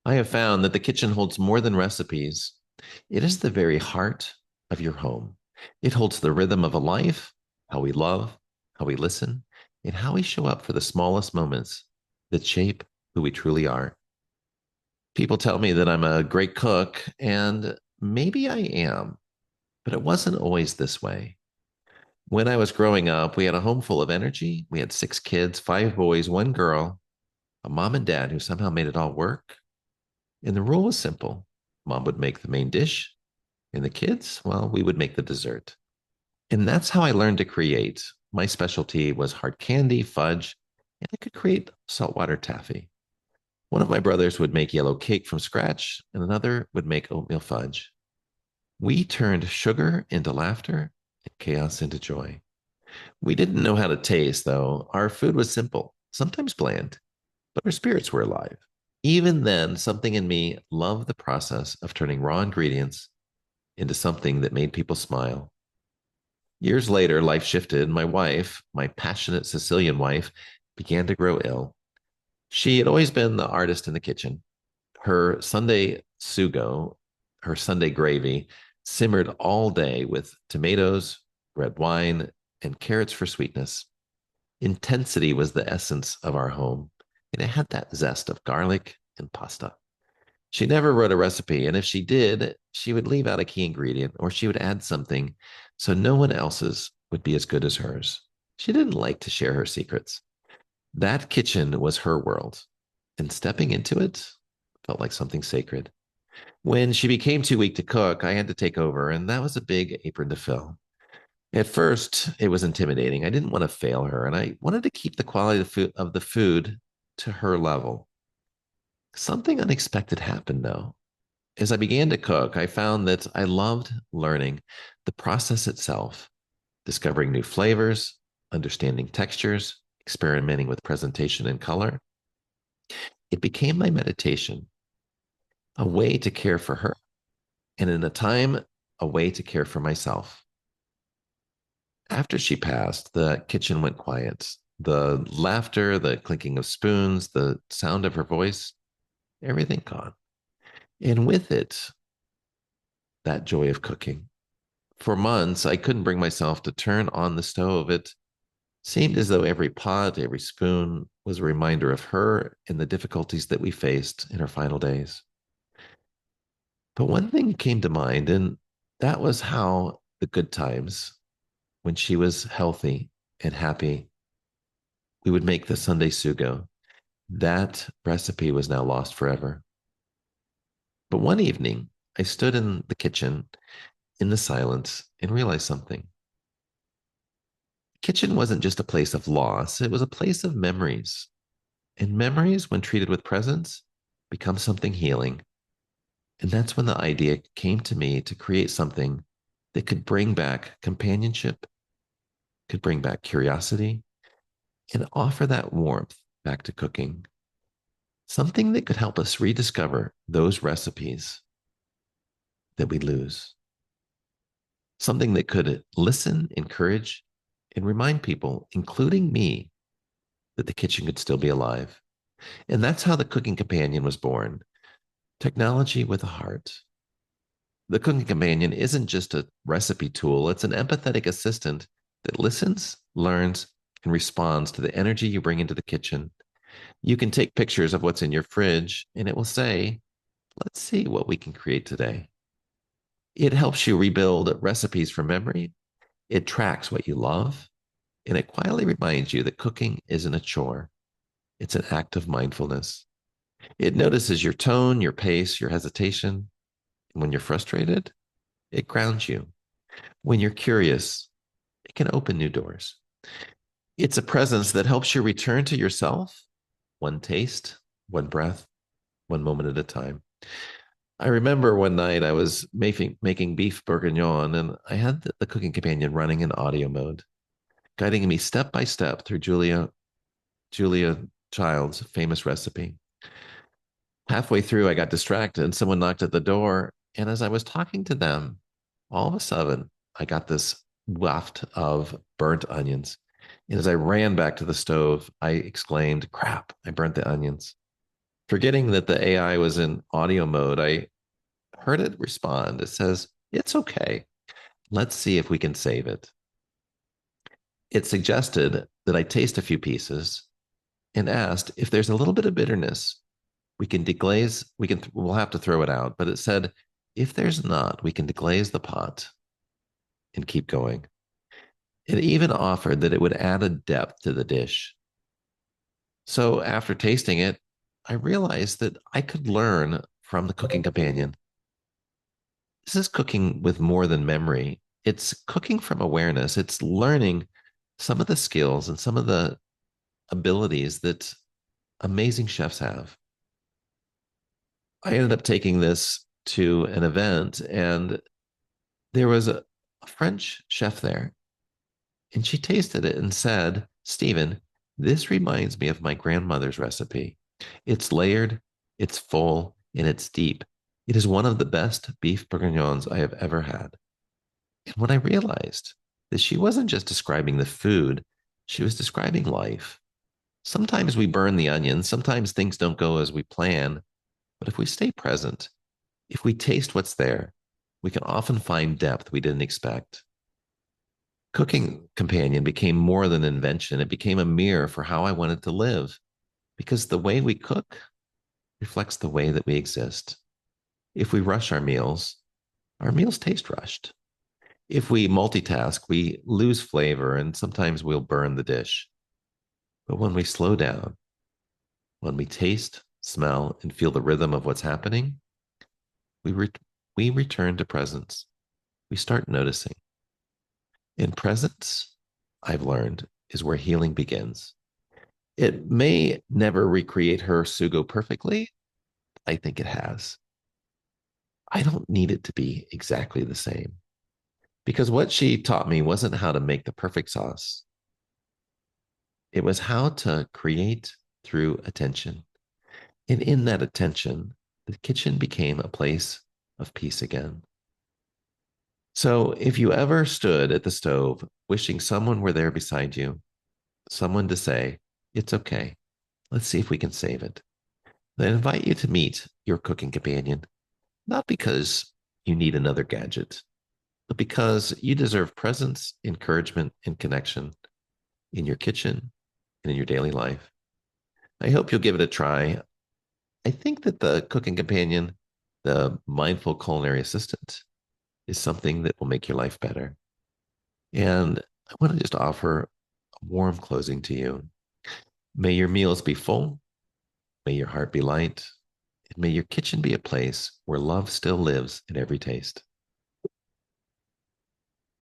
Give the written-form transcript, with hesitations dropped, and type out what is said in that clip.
I have found that the kitchen holds more than recipes. It is the very heart of your home. It holds the rhythm of a life, how we love, how we listen, and how we show up for the smallest moments that shape who we truly are. People tell me that I'm a great cook, and maybe I am, but it wasn't always this way. When I was growing up, we had a home full of energy. We had six kids, five boys, one girl, a mom and dad who somehow made it all work. And the rule was simple: mom would make the main dish, and the kids, well, we would make the dessert. And that's how I learned to create. My specialty was hard candy, fudge, and I could create saltwater taffy. One of my brothers would make yellow cake from scratch, and another would make oatmeal fudge. We turned sugar into laughter and chaos into joy. We didn't know how to taste, though. Our food was simple, sometimes bland, but our spirits were alive. Even then, something in me loved the process of turning raw ingredients into something that made people smile. Years later, life shifted. My wife, my passionate Sicilian wife, began to grow ill. She had always been the artist in the kitchen. Her Sunday sugo, her Sunday gravy, simmered all day with tomatoes, red wine, and carrots for sweetness. Intensity was the essence of our home, and it had that zest of garlic and pasta. She never wrote a recipe, and if she did, she would leave out a key ingredient or she would add something so no one else's would be as good as hers. She didn't like to share her secrets. That kitchen was her world, and stepping into it felt like something sacred. When she became too weak to cook, I had to take over, and that was a big apron to fill. At first, it was intimidating. I didn't want to fail her, and I wanted to keep the quality of the food to her level. Something unexpected happened, though. As I began to cook, I found that I loved learning the process itself, discovering new flavors, understanding textures, experimenting with presentation and color. It became my meditation, a way to care for her, and in a time, a way to care for myself. After she passed, the kitchen went quiet. The laughter, the clinking of spoons, the sound of her voice, everything gone. And with it, that joy of cooking. For months, I couldn't bring myself to turn on the stove. It seemed as though every pot, every spoon was a reminder of her and the difficulties that we faced in her final days. But one thing came to mind, and that was how the good times, when she was healthy and happy, we would make the Sunday sugo. That recipe was now lost forever. But one evening, I stood in the kitchen in the silence and realized something. The kitchen wasn't just a place of loss, it was a place of memories. And memories, when treated with presence, become something healing. And that's when the idea came to me to create something that could bring back companionship, could bring back curiosity, and offer that warmth back to cooking. Something that could help us rediscover those recipes that we lose. Something that could listen, encourage, and remind people, including me, that the kitchen could still be alive. And that's how the Cooking Companion was born. Technology with a heart. The Cooking Companion isn't just a recipe tool, it's an empathetic assistant that listens, learns, and responds to the energy you bring into the kitchen. You can take pictures of what's in your fridge, and it will say, let's see what we can create today. It helps you rebuild recipes from memory. It tracks what you love, and it quietly reminds you that cooking isn't a chore. It's an act of mindfulness. It notices your tone, your pace, your hesitation. And when you're frustrated, it grounds you. When you're curious, it can open new doors. It's a presence that helps you return to yourself, one taste, one breath, one moment at a time. I remember one night I was making beef bourguignon, and I had the Cooking Companion running in audio mode, guiding me step by step through Julia Child's famous recipe. Halfway through, I got distracted and someone knocked at the door. And as I was talking to them, all of a sudden, I got this waft of burnt onions. And as I ran back to the stove, I exclaimed, crap, I burnt the onions. Forgetting that the AI was in audio mode, I heard it respond. It says, "It's okay. Let's see if we can save it." It suggested that I taste a few pieces and asked if there's a little bit of bitterness, we can deglaze, we'll have to throw it out. But it said, if there's not, we can deglaze the pot and keep going. It even offered that it would add a depth to the dish. So after tasting it, I realized that I could learn from the cooking companion. This is cooking with more than memory. It's cooking from awareness. It's learning some of the skills and some of the abilities that amazing chefs have. I ended up taking this to an event, and there was a French chef there, and she tasted it and said, "Stephen, this reminds me of my grandmother's recipe. It's layered, it's full, and it's deep. It is one of the best beef bourguignons I have ever had." And when I realized that she wasn't just describing the food, she was describing life. Sometimes we burn the onions, sometimes things don't go as we plan, but if we stay present, if we taste what's there, we can often find depth we didn't expect. Cooking Companion became more than an invention. It became a mirror for how I wanted to live because the way we cook reflects the way that we exist. If we rush our meals taste rushed. If we multitask, we lose flavor and sometimes we'll burn the dish. But when we slow down, when we taste, smell, and feel the rhythm of what's happening, we, re- we return to presence. We start noticing. In presence, I've learned, is where healing begins. It may never recreate her Sugo perfectly. I think it has. I don't need it to be exactly the same because what she taught me wasn't how to make the perfect sauce. It was how to create through attention. And in that attention, the kitchen became a place of peace again. So if you ever stood at the stove wishing someone were there beside you, someone to say, "It's okay. Let's see if we can save it," then I invite you to meet your cooking companion, not because you need another gadget, but because you deserve presence, encouragement, and connection in your kitchen and in your daily life. I hope you'll give it a try. I think that the cooking companion, the mindful culinary assistant, is something that will make your life better. And I want to just offer a warm closing to you. May your meals be full, may your heart be light, and may your kitchen be a place where love still lives in every taste.